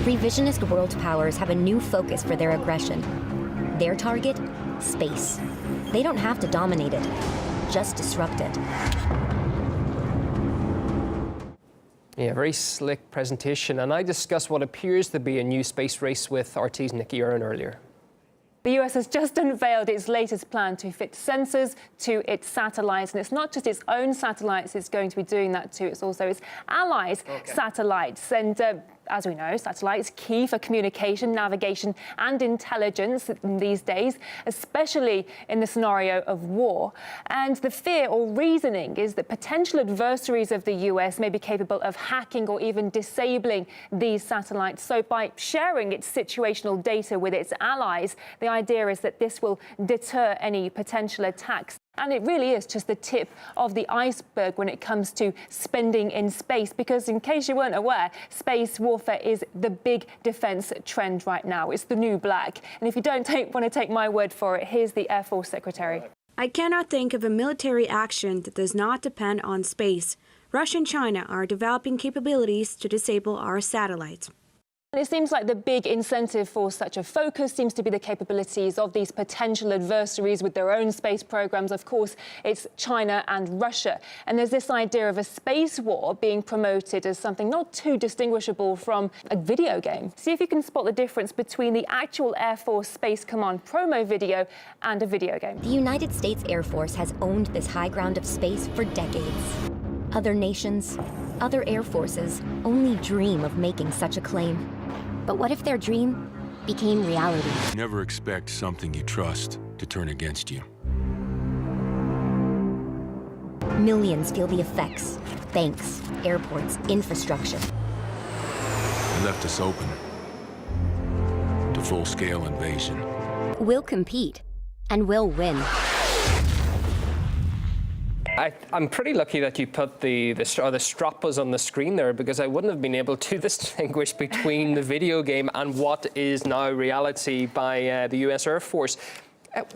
Revisionist world powers have a new focus for their aggression. Their target? Space. They don't have to dominate it, just disrupt it. Yeah, very slick presentation, and I discussed what appears to be a new space race with RT's Nikki Earn earlier. The US has just unveiled its latest plan to fit sensors to its satellites. And it's not just its own satellites it's going to be doing that to, it's also its allies' satellites. And as we know, satellites key for communication, navigation and intelligence these days, especially in the scenario of war. And the fear or reasoning is that potential adversaries of the US may be capable of hacking or even disabling these satellites. So by sharing its situational data with its allies, the idea is that this will deter any potential attacks. And it really is just the tip of the iceberg when it comes to spending in space, because in case you weren't aware, space warfare is the big defense trend right now. It's the new black. And if you don't want to take my word for it, here's the Air Force Secretary. I cannot think of a military action that does not depend on space. Russia and China are developing capabilities to disable our satellites. And it seems like the big incentive for such a focus seems to be the capabilities of these potential adversaries with their own space programs. Of course, it's China and Russia. And there's this idea of a space war being promoted as something not too distinguishable from a video game. See if you can spot the difference between the actual Air Force Space Command promo video and a video game. The United States Air Force has owned this high ground of space for decades. Other nations, other air forces only dream of making such a claim. But what if their dream became reality? Never expect something you trust to turn against you. Millions feel the effects. Banks, airports, infrastructure. You left us open to full-scale invasion. We'll compete, and we'll win. I'm pretty lucky that you put the strappers on the screen there, because I wouldn't have been able to distinguish between the video game and what is now reality by the US Air Force.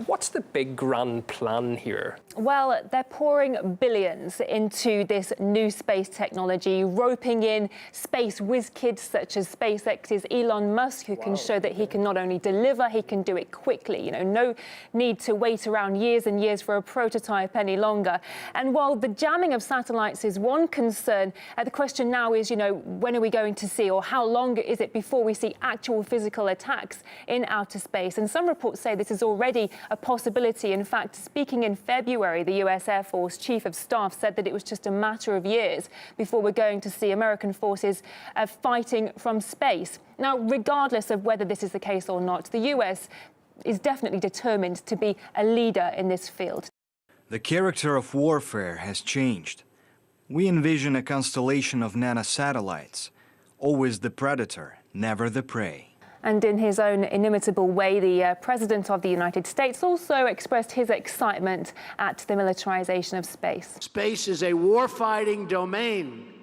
What's the big grand plan here? Well, they're pouring billions into this new space technology, roping in space whiz kids such as SpaceX's Elon Musk, who can show that he can not only deliver, he can do it quickly. You know, no need to wait around years and years for a prototype any longer. And while the jamming of satellites is one concern, the question now is, you know, when are we going to see, or how long is it before we see actual physical attacks in outer space? And some reports say this is already a possibility. In fact, speaking in February, the US Air Force Chief of Staff said that it was just a matter of years before we're going to see American forces fighting from space. Now, regardless of whether this is the case or not, the US is definitely determined to be a leader in this field. The character of warfare has changed. We envision a constellation of nanosatellites, always the predator, never the prey. And in his own inimitable way, the President of the United States also expressed his excitement at the militarization of space. Space is a warfighting domain,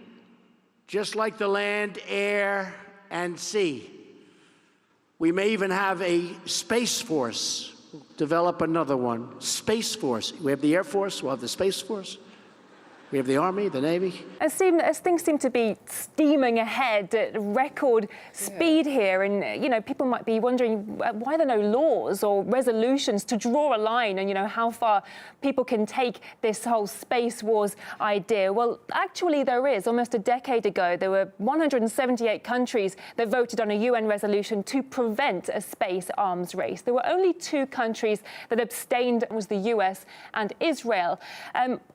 just like the land, air, and sea. We may even have a Space Force, develop another one, Space Force. We have the Air Force, we'll have the Space Force. We have the Army, the Navy. As things seem to be steaming ahead at record speed here, and, you know, people might be wondering why there are no laws or resolutions to draw a line and, you know, how far people can take this whole space wars idea. Well, actually there is. Almost a decade ago, there were 178 countries that voted on a UN resolution to prevent a space arms race. There were only 2 countries that abstained, was the US and Israel.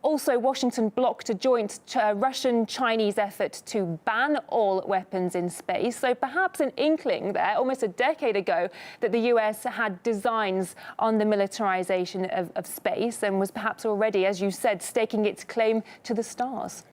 Also, Washington blocked a joint Russian-Chinese effort to ban all weapons in space. So perhaps an inkling there, almost a decade ago, that the US had designs on the militarization of space and was perhaps already, as you said, staking its claim to the stars.